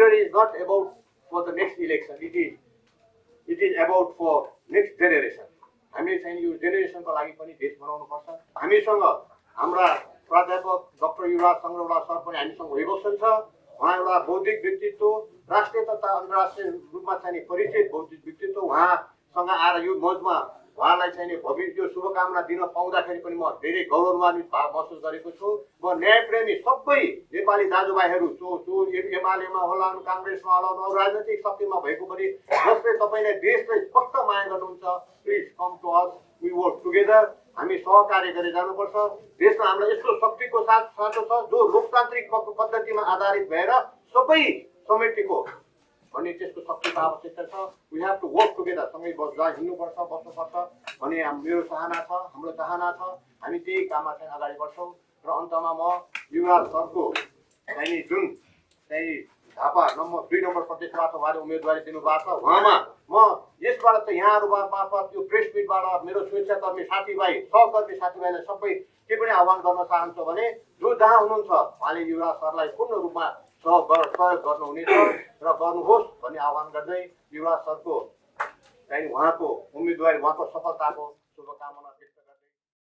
victory is not about for the next election. It is about for next generation. हामीले चाहिँ यो जेनेरेसनको लागि पनि देश बनाउनु पर्छ। हामीसँग हाम्रा प्राध्यापक डाक्टर युवराज सङ्ग्रौला सर पनि हामीसँग भइबस्छन् छ। उहाँ एउटा बौद्धिक व्यक्तित्व, राष्ट्रिय तथा अन्तर्राष्ट्रिय रूपमा चाहिँ परिचित बौद्धिक व्यक्तित्व। उहाँसँग आएर यो मञ्चमा उहाँलाई चाहिँ भविष्य यो शुभकामना दिन पाउँदाखेरि पनि म धेरै गौरवान्वित भाव महसुस गरेको छु। म न्यायप्रेमी सबै नेपाली दाजुभाइहरू जो एमालेमा होला, काङ्ग्रेसमा होला, अरू राजनैतिक शक्तिमा भएको पनि जसले तपाईँले देशलाई स्पष्ट माया गर्नुहुन्छ, please come to us, we work together. हामी सहकार्य गरेर जानुपर्छ। देशमा हामीलाई यस्तो शक्तिको साथो छ जो लोकतान्त्रिक पद्धतिमा आधारित भएर सबै समेटेको भन्ने त्यसको शक्तिको आवश्यकता छ। We have to work together, सँगै हिँड्नुपर्छ, बस्नुपर्छ भन्ने मेरो चाहना छ, हाम्रो चाहना छ। हामी त्यही काममा चाहिँ अगाडि बढ्छौँ। र अन्तमा म युवराज सरको चाहिँ जुन चाहिँ झापा नम्बर 2 नम्बर प्रदेशबाट उहाँले उम्मेदवारी दिनुभएको छ, उहाँमा म यसबाट चाहिँ यहाँहरू मार्फत यो प्रेस मिटबाट मेरो स्वेच्छाकर्मी साथीभाइ, सहकर्मी साथीभाइलाई सबै के पनि आह्वान गर्न चाहन्छु भने जो जहाँ हुनुहुन्छ उहाँले युवराज सरलाई पूर्ण रूपमा सहयोग गर्नुहुनेछ र गर्नुहोस् भन्ने आह्वान गर्दै युवराज सरको चाहिँ उहाँको उम्मेदवारी, उहाँको सफलताको शुभकामना